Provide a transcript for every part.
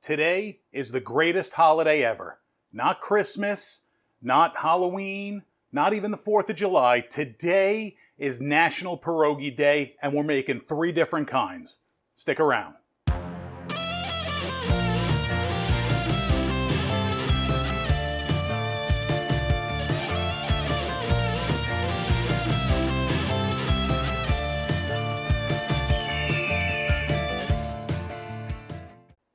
Today is the greatest holiday ever. Not Christmas, not Halloween, not even the 4th of July. Today is National Pierogi Day, and we're making 3 different kinds. Stick around.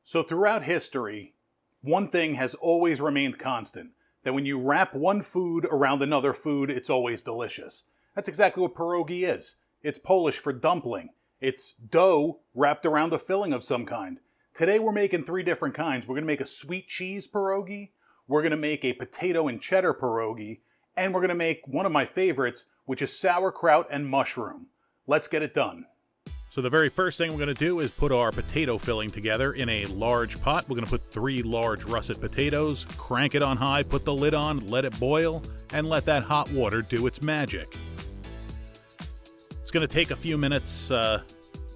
So throughout history, one thing has always remained constant, that when you wrap one food around another food, it's always delicious. That's exactly what pierogi is. It's Polish for dumpling. It's dough wrapped around a filling of some kind. Today we're making 3 different kinds. We're going to make a sweet cheese pierogi, we're going to make a potato and cheddar pierogi, and we're going to make one of my favorites, which is sauerkraut and mushroom. Let's get it done. So the very first thing we're going to do is put our potato filling together in a large pot. We're going to put 3 large russet potatoes, crank it on high, put the lid on, let it boil, and let that hot water do its magic. It's going to take a few minutes,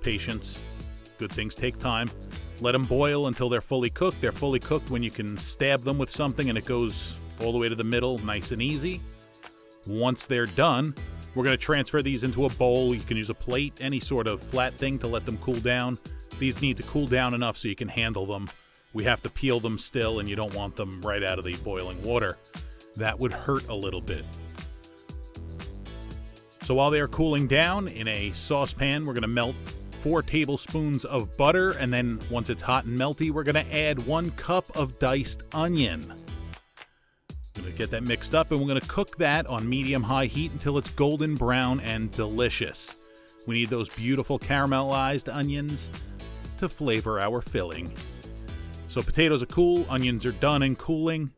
patience. Good things take time. Let them boil until they're fully cooked. They're fully cooked when you can stab them with something and it goes all the way to the middle, nice and easy. Once they're done, we're going to transfer these into a bowl. You can use a plate, any sort of flat thing to let them cool down. These need to cool down enough so you can handle them. We have to peel them still, and you don't want them right out of the boiling water. That would hurt a little bit. So while they're cooling down, in a saucepan, we're going to melt 4 tablespoons of butter, and then once it's hot and melty, we're going to add 1 cup of diced onion. We're going to get that mixed up, and we're going to cook that on medium-high heat until it's golden brown and delicious. We need those beautiful caramelized onions to flavor our filling. So potatoes are cool, onions are done and cooling.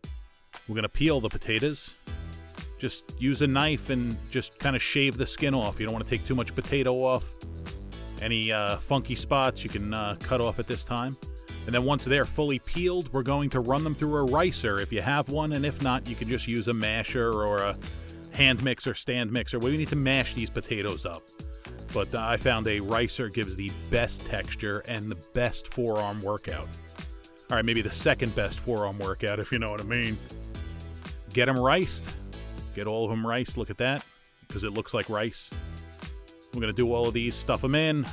We're going to peel the potatoes. Just use a knife and just kind of shave the skin off. You don't want to take too much potato off. Any funky spots you can cut off at this time. And then once they're fully peeled, we're going to run them through a ricer if you have one, and if not, you can just use a masher or a hand mixer, stand mixer. We need to mash these potatoes up. But I found a ricer gives the best texture and the best forearm workout. All right, maybe the second best forearm workout, if you know what I mean. Get them riced. Get all of them riced. Look at that, because it looks like rice. We're going to do all of these, stuff them in,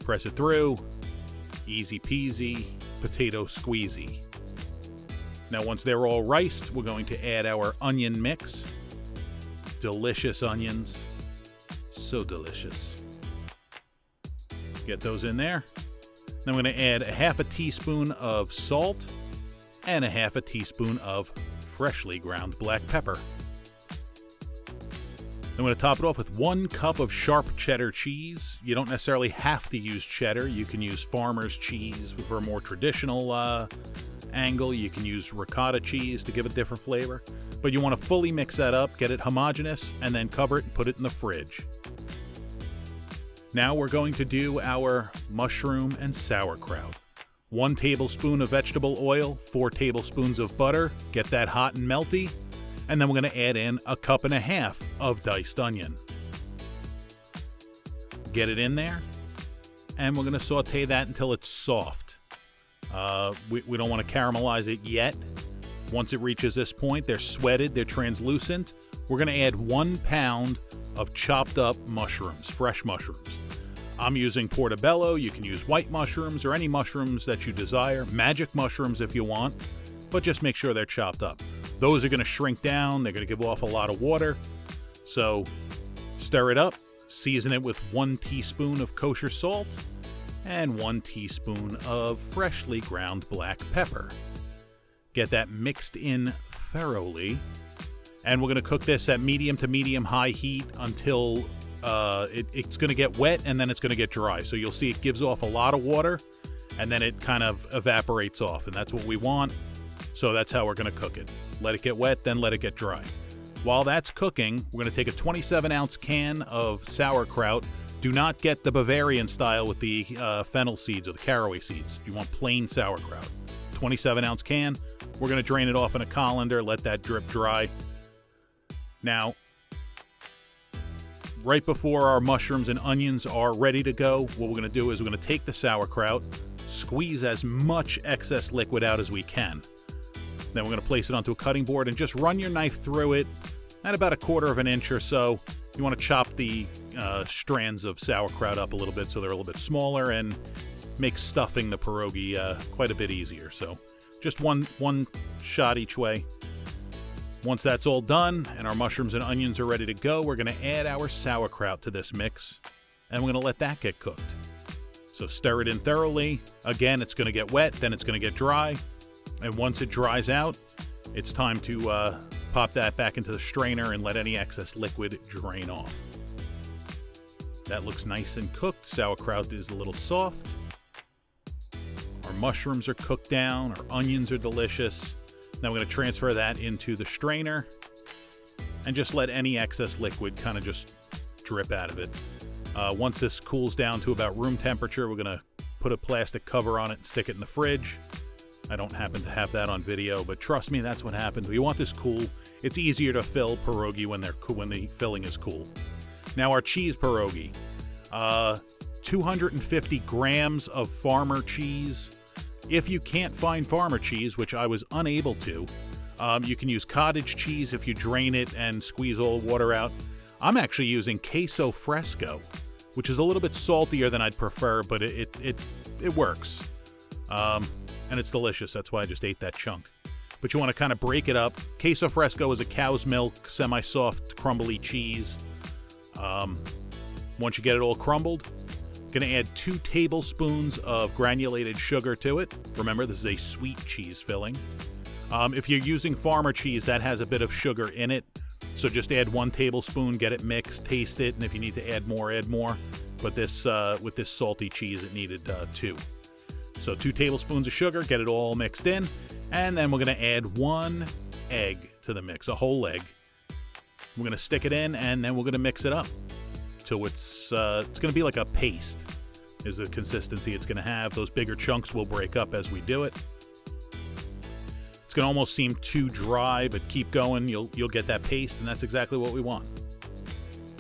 press it through. Easy peasy, potato squeezy. Now once they're all riced, we're going to add our onion mix. Delicious onions. So delicious. Get those in there. Then we're going to add a half a teaspoon of salt and a half a teaspoon of freshly ground black pepper. I'm going to top it off with 1 cup of sharp cheddar cheese. You don't necessarily have to use cheddar. You can use farmer's cheese for a more traditional angle. You can use ricotta cheese to give a different flavor. But you want to fully mix that up, get it homogeneous, and then cover it and put it in the fridge. Now we're going to do our mushroom and sauerkraut. 1 tablespoon of vegetable oil, 4 tablespoons of butter. Get that hot and melty. And then we're going to add in 1.5 cups of diced onion. Get it in there, and we're going to saute that until it's soft. We don't want to caramelize it yet. Once it reaches this point, they're sweated, they're translucent. We're going to add 1 pound of chopped up mushrooms, fresh mushrooms. I'm using portobello. You can use white mushrooms or any mushrooms that you desire. Magic mushrooms if you want, but just make sure they're chopped up. Those are going to shrink down. They're going to give off a lot of water. So stir it up. Season it with 1 teaspoon of kosher salt and 1 teaspoon of freshly ground black pepper. Get that mixed in thoroughly. And we're going to cook this at medium to medium-high heat until it's going to get wet and then it's going to get dry. So you'll see it gives off a lot of water and then it kind of evaporates off. And that's what we want. So that's how we're going to cook it. Let it get wet, then let it get dry. While that's cooking, we're going to take a 27-ounce can of sauerkraut. Do not get the Bavarian style with the fennel seeds or the caraway seeds. You want plain sauerkraut. 27-ounce can. We're going to drain it off in a colander, let that drip dry. Now, right before our mushrooms and onions are ready to go, what we're going to do is we're going to take the sauerkraut, squeeze as much excess liquid out as we can. Then we're going to place it onto a cutting board and just run your knife through it at about 1/4 inch or so. You want to chop the strands of sauerkraut up a little bit so they're a little bit smaller and make stuffing the pierogi quite a bit easier. So just one shot each way. Once that's all done and our mushrooms and onions are ready to go, we're going to add our sauerkraut to this mix, and we're going to let that get cooked. So stir it in thoroughly. Again, it's going to get wet, then it's going to get dry. And once it dries out, it's time to pop that back into the strainer and let any excess liquid drain off. That looks nice and cooked. Sauerkraut is a little soft. Our mushrooms are cooked down. Our onions are delicious. Now we're going to transfer that into the strainer and just let any excess liquid kind of just drip out of it. Once this cools down to about room temperature, we're going to put a plastic cover on it and stick it in the fridge. I don't happen to have that on video, but trust me, that's what happens. We want this cool. It's easier to fill pierogi when the filling is cool. Now our cheese pierogi. 250 grams of farmer cheese. If you can't find farmer cheese, which I was unable to, you can use cottage cheese if you drain it and squeeze all the water out. I'm actually using queso fresco, which is a little bit saltier than I'd prefer, but it works. And it's delicious. That's why I just ate that chunk. But you want to kind of break it up. Queso fresco is a cow's milk, semi-soft, crumbly cheese. Once you get it all crumbled, going to add 2 tablespoons of granulated sugar to it. Remember, this is a sweet cheese filling. If you're using farmer cheese, that has a bit of sugar in it. So just add 1 tablespoon, get it mixed, taste it, and if you need to add more, add more. But this with this salty cheese, it needed 2. So 2 tablespoons of sugar, get it all mixed in, and then we're going to add 1 egg to the mix, a whole egg. We're going to stick it in, and then we're going to mix it up till it's going to be like a paste is the consistency it's going to have. Those bigger chunks will break up as we do it. It's going to almost seem too dry, but keep going. You'll get that paste, and that's exactly what we want.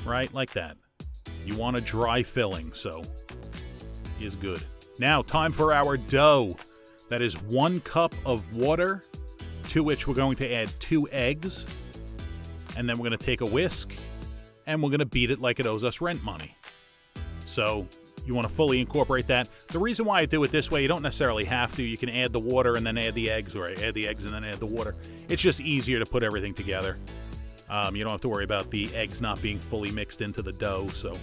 Right? Like that. You want a dry filling, so is good. Now, time for our dough. That is 1 cup of water, to which we're going to add 2 eggs. And then we're going to take a whisk, and we're going to beat it like it owes us rent money. So you want to fully incorporate that. The reason why I do it this way, you don't necessarily have to. You can add the water and then add the eggs, or add the eggs and then add the water. It's just easier to put everything together. You don't have to worry about the eggs not being fully mixed into the dough. So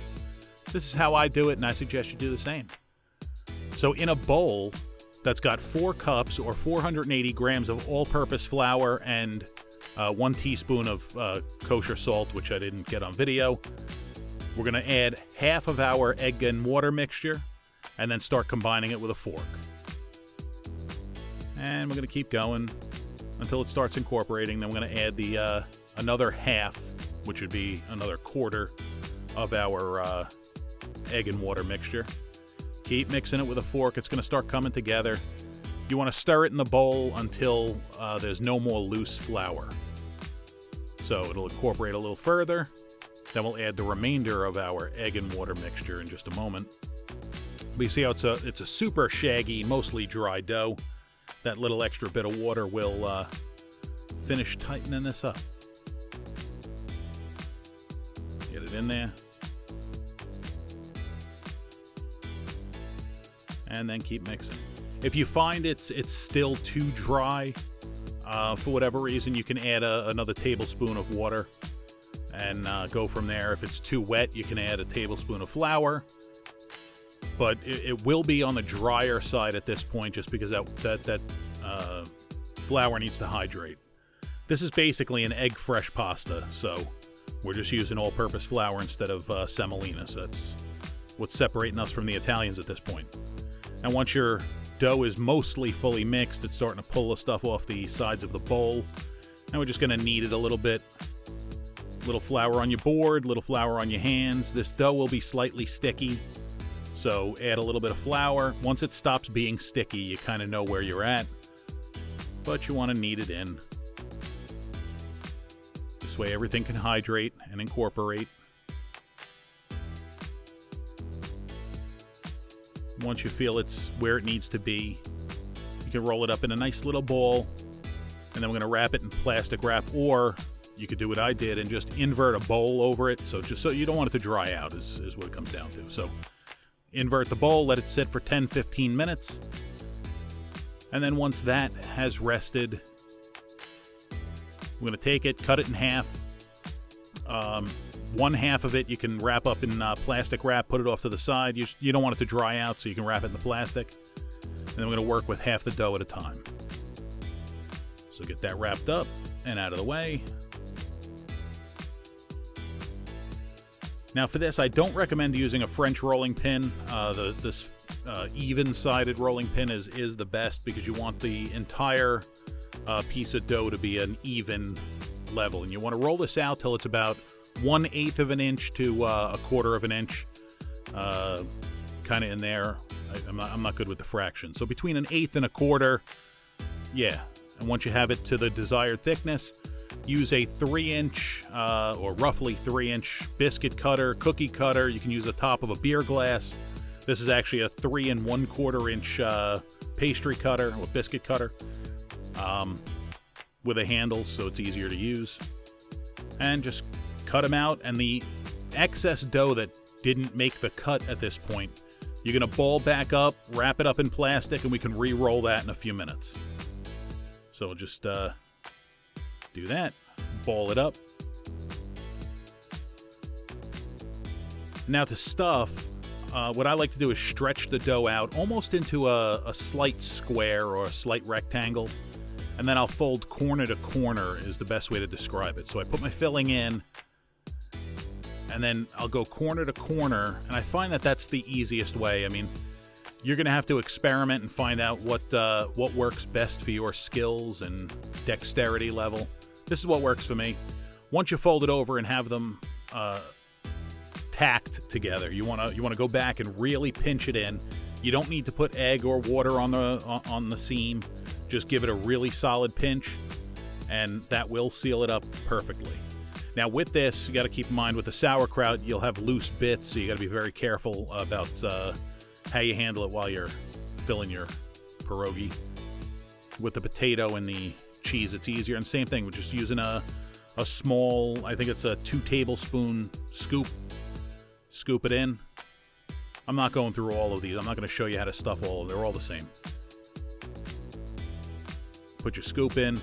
this is how I do it, and I suggest you do the same. So in a bowl that's got 4 cups or 480 grams of all-purpose flour and 1 teaspoon of kosher salt, which I didn't get on video, we're going to add half of our egg and water mixture and then start combining it with a fork. And we're going to keep going until it starts incorporating. Then we're going to add the another half, which would be another 1/4 of our egg and water mixture. Keep mixing it with a fork. It's going to start coming together. You want to stir it in the bowl until there's no more loose flour. So it'll incorporate a little further. Then we'll add the remainder of our egg and water mixture in just a moment. But you see how it's a super shaggy, mostly dry dough. That little extra bit of water will finish tightening this up. Get it in there. And then keep mixing. If you find it's still too dry, for whatever reason, you can add another tablespoon of water and go from there. If it's too wet, you can add a tablespoon of flour. But it will be on the drier side at this point, just because that flour needs to hydrate. This is basically an egg fresh pasta, so we're just using all-purpose flour instead of semolina. So that's what's separating us from the Italians at this point. And once your dough is mostly fully mixed, it's starting to pull the stuff off the sides of the bowl. And we're just going to knead it a little bit. Little flour on your board, little flour on your hands. This dough will be slightly sticky, so add a little bit of flour. Once it stops being sticky, you kind of know where you're at. But you want to knead it in. This way everything can hydrate and incorporate. Once you feel it's where it needs to be, you can roll it up in a nice little ball, and then we're going to wrap it in plastic wrap, or you could do what I did and just invert a bowl over it. So just so you don't want it to dry out is what it comes down to. So invert the bowl, let it sit for 10-15 minutes. And then once that has rested, we're going to take it, cut it in half. One half of it you can wrap up in plastic wrap, put it off to the side. You don't want it to dry out, so you can wrap it in the plastic. And then we're going to work with half the dough at a time. So get that wrapped up and out of the way. Now for this, I don't recommend using a French rolling pin. This even-sided rolling pin is the best because you want the entire piece of dough to be an even level. And you want to roll this out till it's about 1/8 of an inch to 1/4 of an inch, kind of in there. I'm not good with the fraction. So between 1/8 and 1/4, yeah. And once you have it to the desired thickness, use a 3-inch or roughly 3-inch biscuit cutter, cookie cutter. You can use the top of a beer glass. This is actually a 3 1/4 inch pastry cutter or biscuit cutter with a handle, so it's easier to use. And just cut them out, and the excess dough that didn't make the cut at this point, you're going to ball back up, wrap it up in plastic, and we can re-roll that in a few minutes. So we'll just do that, ball it up. Now to stuff, what I like to do is stretch the dough out almost into a slight square or a slight rectangle, and then I'll fold corner to corner is the best way to describe it. So I put my filling in, and then I'll go corner to corner, and I find that that's the easiest way. I mean, you're going to have to experiment and find out what works best for your skills and dexterity level. This is what works for me. Once you fold it over and have them tacked together, you want to go back and really pinch it in. You don't need to put egg or water on the seam. Just give it a really solid pinch, and that will seal it up perfectly. Now with this, you got to keep in mind with the sauerkraut, you'll have loose bits, so you got to be very careful about how you handle it while you're filling your pierogi. With the potato and the cheese, it's easier. And same thing, we're just using a small, I think it's a 2 tablespoon scoop. Scoop it in. I'm not going through all of these. I'm not going to show you how to stuff all of them. They're all the same. Put your scoop in.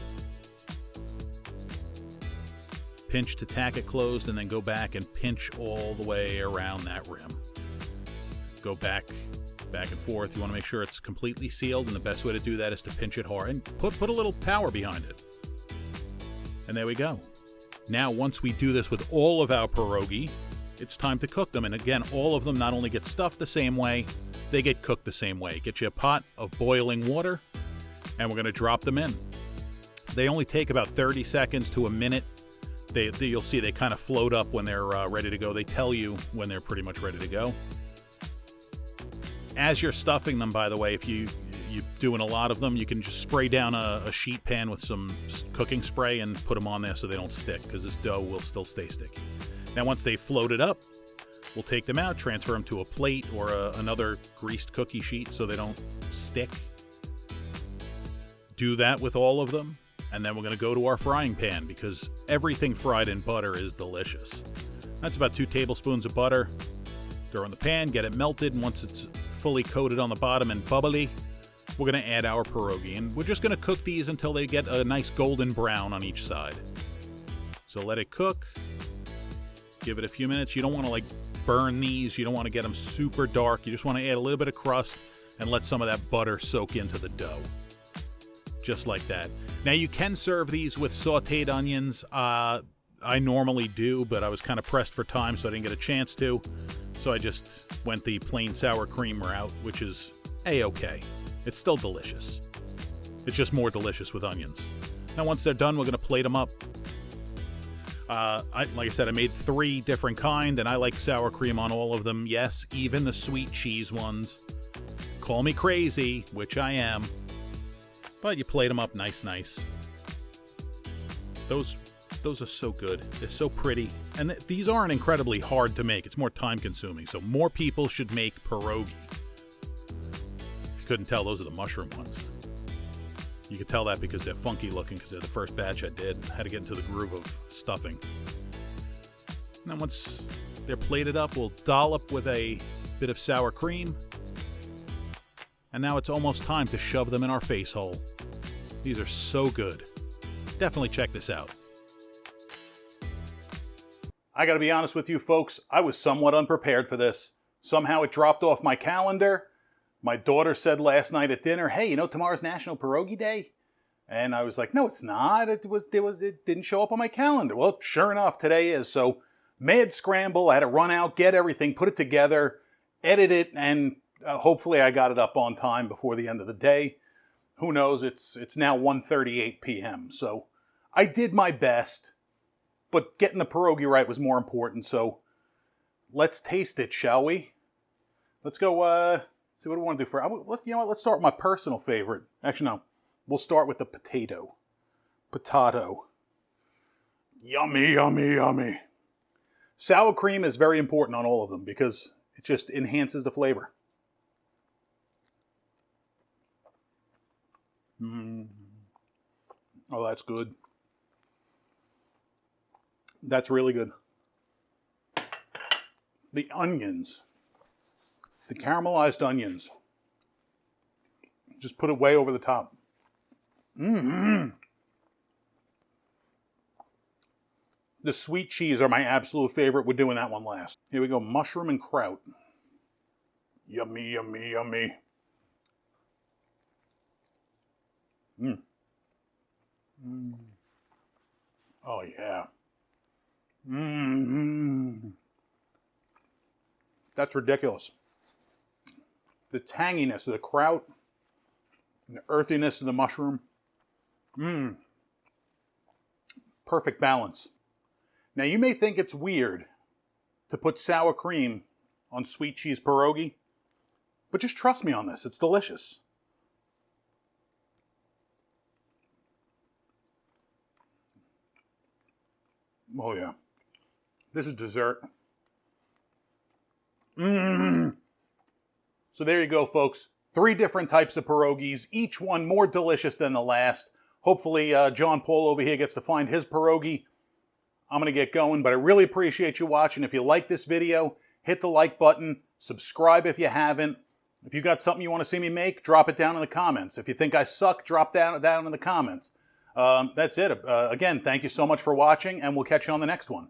Pinch to tack it closed, and then go back and pinch all the way around that rim. Go back and forth. You want to make sure it's completely sealed, and the best way to do that is to pinch it hard and put a little power behind it. And there we go. Now, once we do this with all of our pierogi, it's time to cook them. And again, all of them not only get stuffed the same way, they get cooked the same way. Get you a pot of boiling water, and we're going to drop them in. They only take about 30 seconds to a minute. You'll see they kind of float up when they're ready to go. They tell you when they're pretty much ready to go. As you're stuffing them, by the way, if you're doing a lot of them, you can just spray down a sheet pan with some cooking spray and put them on there so they don't stick, because this dough will still stay sticky. Now, once they've floated up, we'll take them out, transfer them to a plate or another greased cookie sheet so they don't stick. Do that with all of them, and then we're going to go to our frying pan, because everything fried in butter is delicious. That's about 2 tablespoons of butter. Throw in the pan, get it melted, and once it's fully coated on the bottom and bubbly, we're going to add our pierogi. And we're just going to cook these until they get a nice golden brown on each side. So let it cook. Give it a few minutes. You don't want to burn these. You don't want to get them super dark. You just want to add a little bit of crust and let some of that butter soak into the dough. Just like that. Now you can serve these with sauteed onions. I normally do, but I was kind of pressed for time, so I didn't get a chance to. So I just went the plain sour cream route, which is A-okay. It's still delicious. It's just more delicious with onions. Now once they're done, we're going to plate them up. Like I said, I made 3 different kind, and I like sour cream on all of them. Yes, even the sweet cheese ones. Call me crazy, which I am. But you plate them up nice. Those are so good. They're so pretty. And these aren't incredibly hard to make. It's more time consuming. So more people should make pierogi. couldn't tell, those are the mushroom ones. You could tell that because they're funky looking, because they're the first batch I did. I had to get into the groove of stuffing. And then once they're plated up, we'll dollop with a bit of sour cream. And now it's almost time to shove them in our face hole. These are so good. Definitely check this out. I gotta be honest with you folks, I was somewhat unprepared for this. Somehow it dropped off my calendar. My daughter said last night at dinner, hey, you know tomorrow's National Pierogi Day? And I was like, no, it's not. It didn't show up on my calendar. Well, sure enough, today is. So, mad scramble. I had to run out, get everything, put it together, edit it, and hopefully I got it up on time before the end of the day. Who knows? It's now 1:38 p.m. So, I did my best, but getting the pierogi right was more important. So, let's taste it, shall we? Let's go, see what do we want to do for, you know what, let's start with my personal favorite. Actually, no. We'll start with the potato. Potato. Yummy, yummy, yummy. Sour cream is very important on all of them because it just enhances the flavor. Oh, that's good. That's really good. The onions. The caramelized onions. Just put it way over the top. The sweet cheese are my absolute favorite. We're doing that one last. Here we go. Mushroom and kraut. Yummy, yummy, yummy. Oh, yeah. That's ridiculous. The tanginess of the kraut, and the earthiness of the mushroom. Perfect balance. Now you may think it's weird to put sour cream on sweet cheese pierogi, but just trust me on this, it's delicious. Oh yeah. This is dessert. So there you go, folks. 3 different types of pierogies, each one more delicious than the last. Hopefully John Paul over here gets to find his pierogi. I'm going to get going, but I really appreciate you watching. If you like this video, hit the like button. Subscribe if you haven't. If you got something you want to see me make, drop it down in the comments. If you think I suck, drop down in the comments. That's it. Again, thank you so much for watching, and we'll catch you on the next one.